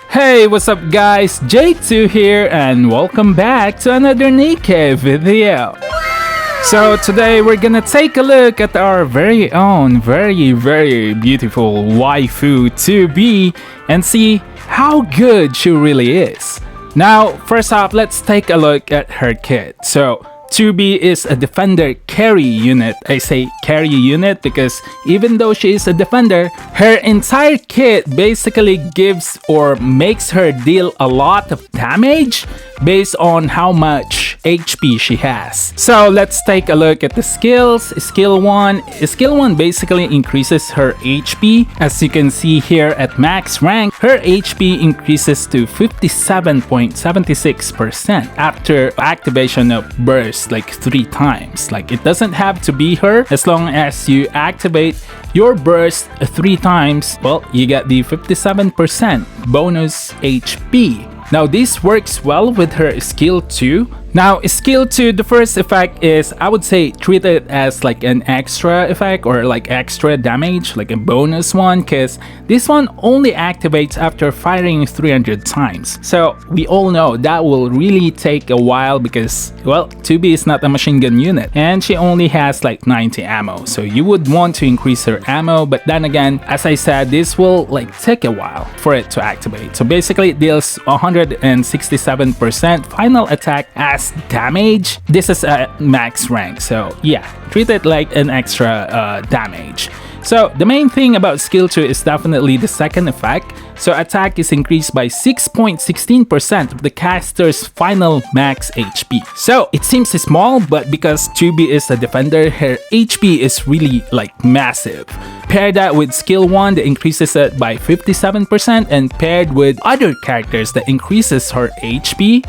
Hey, what's up guys? J2 here and welcome back to another NIKKE video. So today we're gonna take a look at our very own very beautiful waifu 2B and see how good she really is. Now, first off, let's take a look at her kit. So 2B is a defender carry unit. I say carry unit because even though she is a defender, her entire kit basically gives or makes her deal a lot of damage based on how much HP she has. So let's take a look at the skills. Skill 1 basically increases her HP. As you can see here at max rank, her HP increases to 57.76% after activation of burst like 3 times. Like, it doesn't have to be her. As long as you activate your burst 3 times, well, you get the 57% bonus HP. Now this works well with her skill 2. Now skill 2, the first effect is, I would say, treat it as like an extra effect or like extra damage, like a bonus one, because this one only activates after firing 300 times. So we all know that will really take a while because, well, 2B is not a machine gun unit and she only has like 90 ammo. So you would want to increase her ammo, but then again, as I said, this will like take a while for it to activate. So basically it deals 167% final attack as damage. This is a max rank, so yeah, treat it like an extra damage. So the main thing about skill 2 is definitely the second effect. So attack is increased by 6.16% of the caster's final max HP. So it seems small, but because 2B is a defender, her HP is really like massive. Pair that with skill 1 that increases it by 57% and paired with other characters that increases her HP,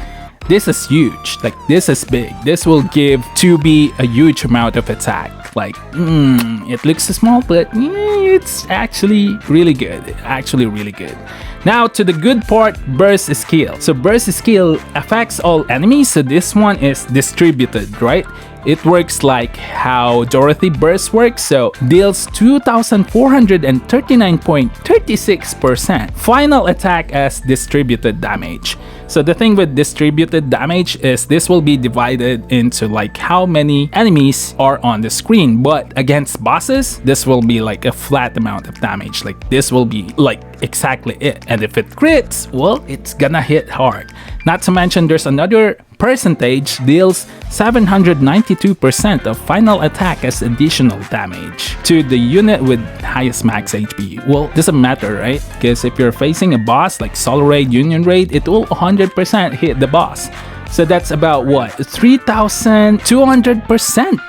this is huge. Like, this is big. This will give 2B a huge amount of attack. Like, it looks small, but it's actually really good. Actually really good. Now to the good part, burst skill. So burst skill affects all enemies. So this one is distributed, right? It works like how Dorothy burst works, so deals 2,439.36% final attack as distributed damage. So the thing with distributed damage is this will be divided into like how many enemies are on the screen, but against bosses, this will be like a flat amount of damage. Like, this will be like exactly it. And if it crits, well, it's gonna hit hard. Not to mention there's another percentage, deals 792% of final attack as additional damage to the unit with highest max HP. Well, doesn't matter, right? Because if you're facing a boss like Solo Raid, Union Raid, it will 100% hit the boss. So that's about what? 3,200%.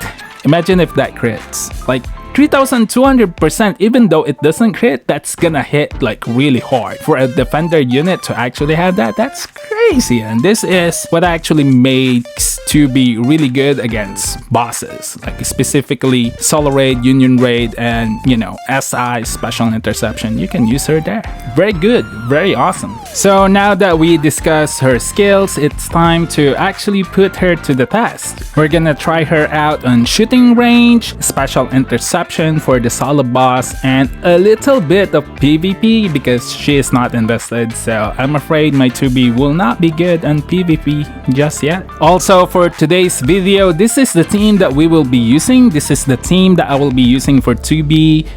Imagine if that crits. Like, 3,200%, even though it doesn't crit, that's gonna hit like really hard. For a defender unit to actually have that, that's crazy. And this is what actually makes 2B really good against bosses, like specifically Solo Raid, Union Raid, and you know, SI, Special Interception. You can use her there. Very good, very awesome. So now that we discussed her skills, it's time to actually put her to the test. We're gonna try her out on shooting range, Special Interception for the solo boss, and a little bit of PvP because she is not invested, so I'm afraid my 2B will not be good on PvP just yet. Also, for today's video, this is the team that we will be using. This is the team that I will be using for 2B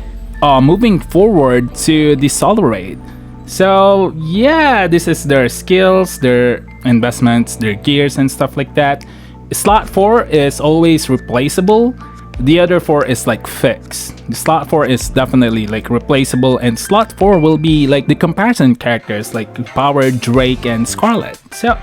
moving forward to the solo raid. So yeah, this is their skills, their investments, their gears and stuff like that. Slot 4 is always replaceable. The other 4 is like fixed. The slot 4 is definitely like replaceable, and slot 4 will be like the comparison characters like Power, Drake, and Scarlet. So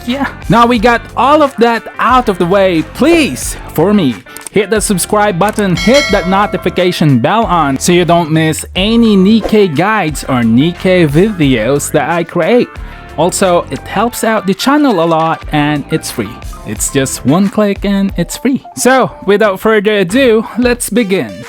yeah, now we got all of that out of the way. Please, for me, hit the subscribe button, hit that notification bell on so you don't miss any NIKKE guides or NIKKE videos that I create. Also, it helps out the channel a lot and it's free. It's just one click and it's free. So without further ado, let's begin.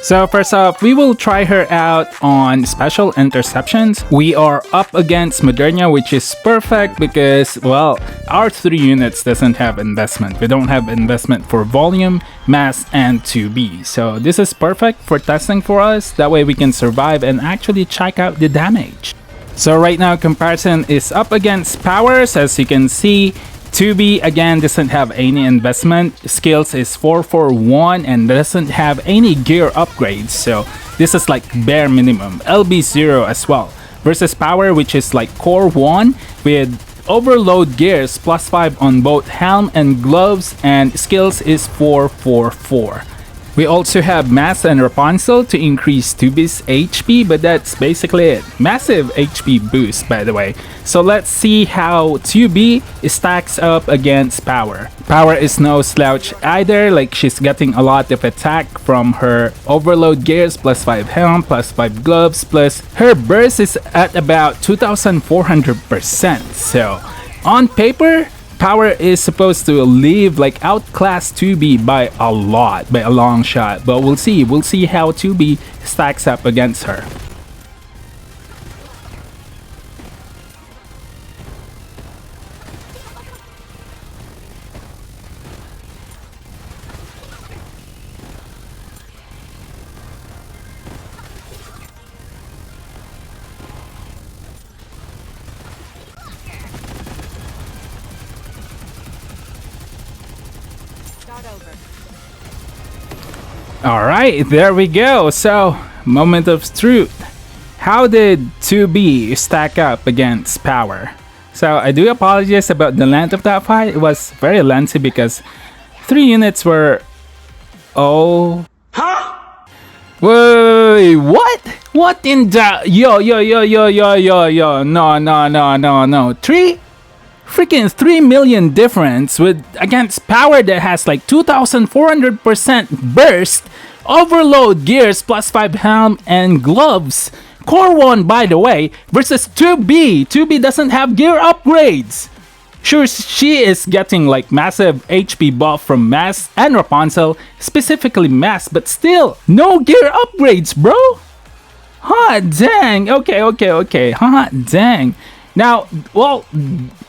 So first off, we will try her out on Special Interceptions. We are up against Moderna, which is perfect because, well, our 3 units doesn't have investment. We don't have investment for volume, mass, and 2B. So this is perfect for testing for us. That way we can survive and actually check out the damage. So right now comparison is up against powers. As you can see, 2B again doesn't have any investment. Skills is 441 and doesn't have any gear upgrades. So this is like bare minimum. LB0 as well. Versus power, which is like core 1 with overload gears +5 on both helm and gloves, and skills is 444. We also have Mass and Rapunzel to increase 2B's HP, but that's basically it. Massive HP boost, by the way. So let's see how 2B stacks up against Power. Power is no slouch either, like she's getting a lot of attack from her overload gears, +5 helm, +5 gloves, plus her burst is at about 2400%. So on paper, Power is supposed to leave, like, outclass 2B by a lot, by a long shot. But we'll see how 2B stacks up against her. Alright, there we go. So, moment of truth. How did 2B stack up against Power? So, I do apologize about the length of that fight. It was very lengthy because 3 units were... Oh... Huh? Wait, what? What in the... Yo. No. 3 million difference with against Power that has like 2400% burst, overload gears, +5 helm and gloves. Core 1, by the way, versus 2B. 2B doesn't have gear upgrades. Sure, she is getting like massive HP buff from Mass and Rapunzel, specifically Mass, but still, no gear upgrades, bro. Hot dang. Okay. Hot dang. Now, well,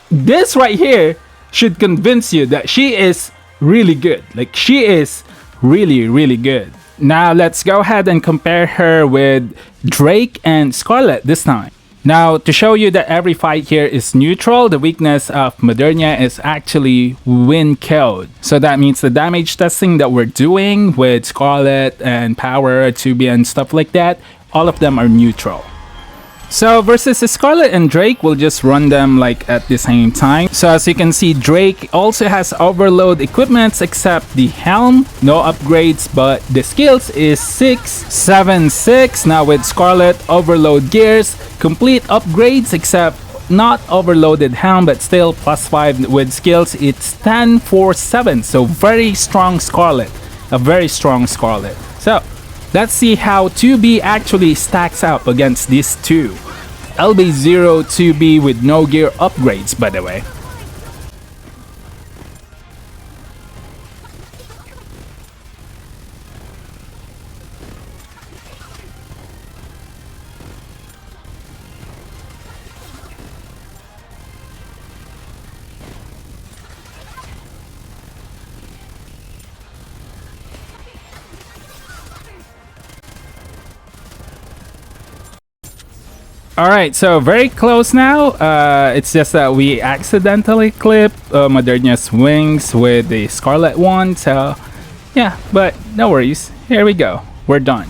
this right here should convince you that she is really good. Like, she is really good. Now, let's go ahead and compare her with Drake and Scarlet this time. Now, to show you that every fight here is neutral, the weakness of Modernia is actually win code. So that means the damage testing that we're doing with Scarlet and Power, 2B and stuff like that, all of them are neutral. So versus Scarlet and Drake, we'll just run them like at the same time. So as you can see, Drake also has overload equipments except the helm, no upgrades, but the skills is 676. Now with Scarlet, overload gears, complete upgrades except not overloaded helm, but still +5 with skills. It's 1047. So very strong Scarlet, a very strong Scarlet. So let's see how 2B actually stacks up against these two. LB0 2B with no gear upgrades, by the way. Alright, so very close now. It's just that we accidentally clipped Modernia's wings with the Scarlet one. So, yeah, but no worries. Here we go. We're done.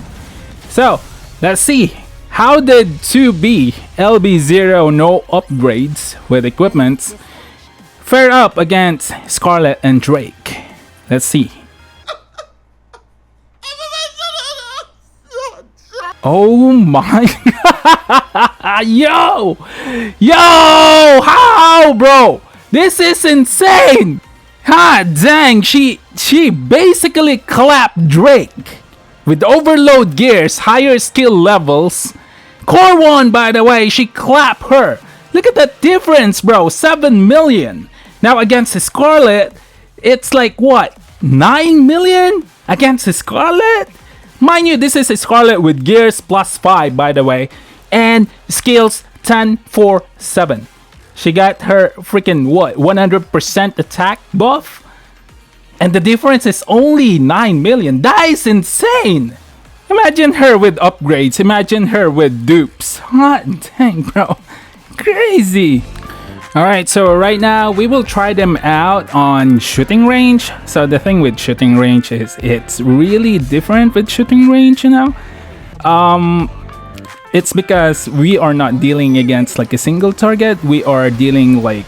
So, let's see. How did 2B, LB0, no upgrades with equipments, fare up against Scarlet and Drake? Let's see. Oh my Yo! How, bro? This is insane! Ha, dang, she basically clapped Drake with overload gears, higher skill levels. Core 1, by the way, she clapped her. Look at that difference, bro. 7 million. Now against Scarlet, it's like what? 9 million against Scarlet? Mind you, this is a Scarlet with gears +5, by the way, and skills 1047. She got her freaking what? 100% attack buff? And the difference is only 9 million. That is insane! Imagine her with upgrades. Imagine her with dupes. Hot dang, bro. Crazy. Alright, so right now we will try them out on shooting range. So the thing with shooting range is it's really different with shooting range, you know? It's because we are not dealing against like a single target. We are dealing like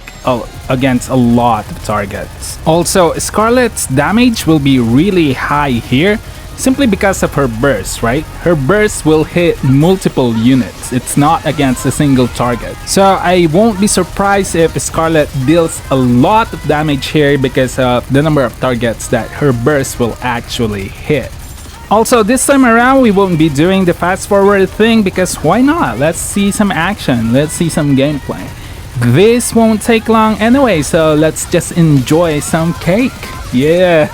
against a lot of targets. Also, Scarlet's damage will be really high here simply because of her burst, right? Her burst will hit multiple units. It's not against a single target. So I won't be surprised if Scarlet deals a lot of damage here because of the number of targets that her burst will actually hit. Also, this time around, we won't be doing the fast forward thing because why not? Let's see some action. Let's see some gameplay. This won't take long anyway, so let's just enjoy some cake. Yeah.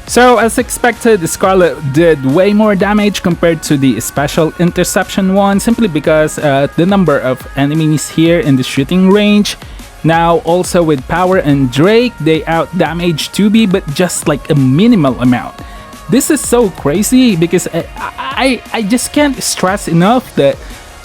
So as expected, Scarlet did way more damage compared to the special interception one simply because the number of enemies here in the shooting range. Now also with Power and Drake, they out damage 2B but just like a minimal amount. This is so crazy because I just can't stress enough that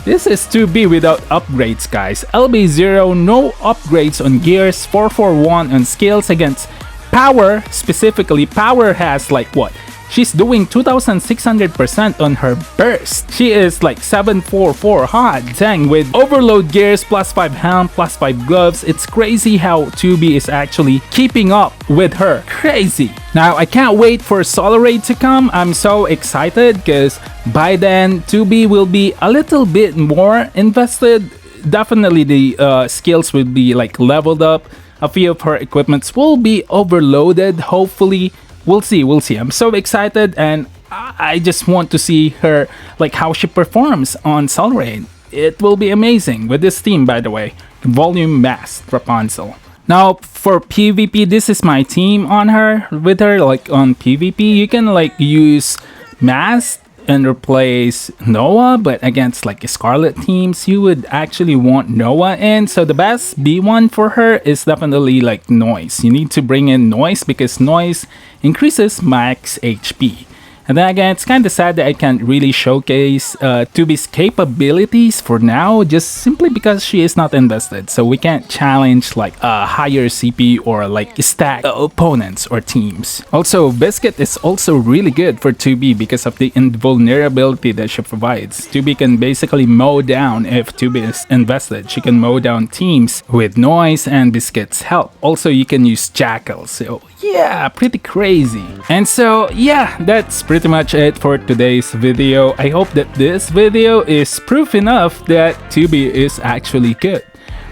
this is 2B without upgrades, guys. LB0, no upgrades on gears, 441 on skills against Power. Specifically, Power has like what? She's doing 2600% on her burst. She is like 744 hot dang with overload gears, +5 helm, +5 gloves. It's crazy how 2B is actually keeping up with her. Crazy. Now I can't wait for Solo Raid to come. I'm so excited because by then 2B will be a little bit more invested. Definitely the skills will be like leveled up. A few of her equipments will be overloaded, hopefully. We'll see. I'm so excited and I just want to see her, like how she performs on Solo Raid. It will be amazing with this team, by the way. Volume Masked Rapunzel. Now for PvP, this is my team on her. With her, like on PvP, you can like use Masked and replace Noah, but against like Scarlet teams, you would actually want Noah in. So the best B1 for her is definitely like Noise. You need to bring in Noise because Noise increases max HP. And then again, it's kind of sad that I can't really showcase 2B's capabilities for now, just simply because she is not invested. So we can't challenge like a higher CP or like stack opponents or teams. Also, Biscuit is also really good for 2B because of the invulnerability that she provides. 2B can basically mow down if 2B is invested. She can mow down teams with Noise and Biscuit's help. Also, you can use Jackal. So yeah, pretty crazy. And so yeah, that's pretty much it for today's video. I hope that this video is proof enough that 2B is actually good.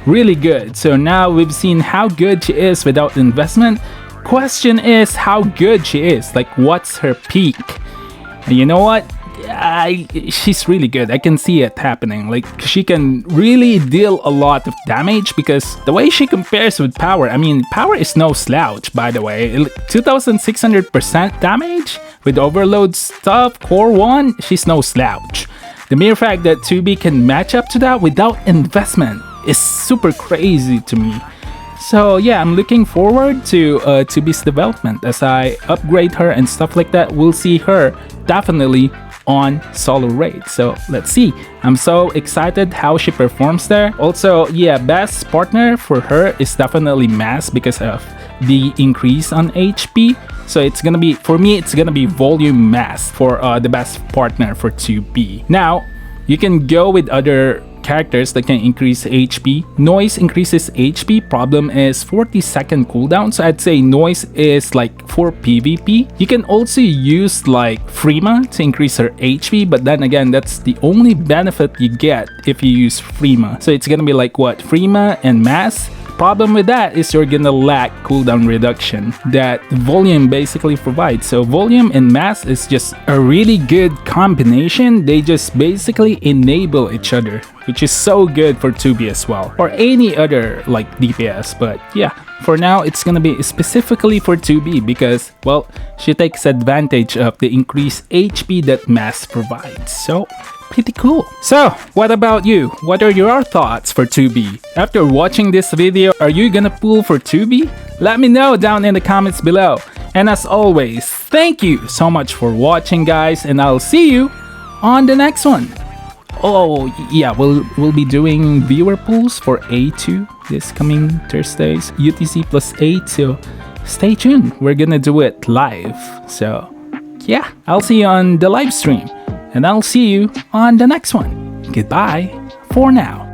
Really good. So now we've seen how good she is without investment. Question is how good she is. Like what's her peak? And you know what? She's really good. I can see it happening. Like she can really deal a lot of damage because the way she compares with Power, I mean Power is no slouch, by the way. 2600% damage with overload stuff, core 1, she's no slouch. The mere fact that 2B can match up to that without investment is super crazy to me. So yeah, I'm looking forward to 2B's development as I upgrade her and stuff like that. We'll see her definitely on Solo Raid. So let's see. I'm so excited how she performs there. Also, yeah, best partner for her is definitely Mass because of the increase on HP. So it's gonna be, for me, it's gonna be volume mass for the best partner for 2B. Now, you can go with other characters that can increase HP. Noise increases HP. Problem is 40-second cooldown. So I'd say Noise is like for PvP. You can also use like Freema to increase her HP, but then again, that's the only benefit you get if you use Freema. So it's gonna be like what? Freema and Mass. Problem with that is you're gonna lack cooldown reduction that volume basically provides. So volume and mass is just a really good combination. They just basically enable each other, which is so good for 2B as well, or any other like DPS. But yeah, for now it's gonna be specifically for 2B because, well, she takes advantage of the increased HP that mass provides. So pretty cool. So what about you? What are your thoughts for 2B? After watching this video, are you gonna pull for 2B? Let me know down in the comments below. And as always, thank you so much for watching, guys, and I'll see you on the next one. Oh yeah, we'll be doing viewer pools for A2 this coming Thursdays, UTC plus 8, so stay tuned. We're gonna do it live. So yeah, I'll see you on the live stream. And I'll see you on the next one. Goodbye for now.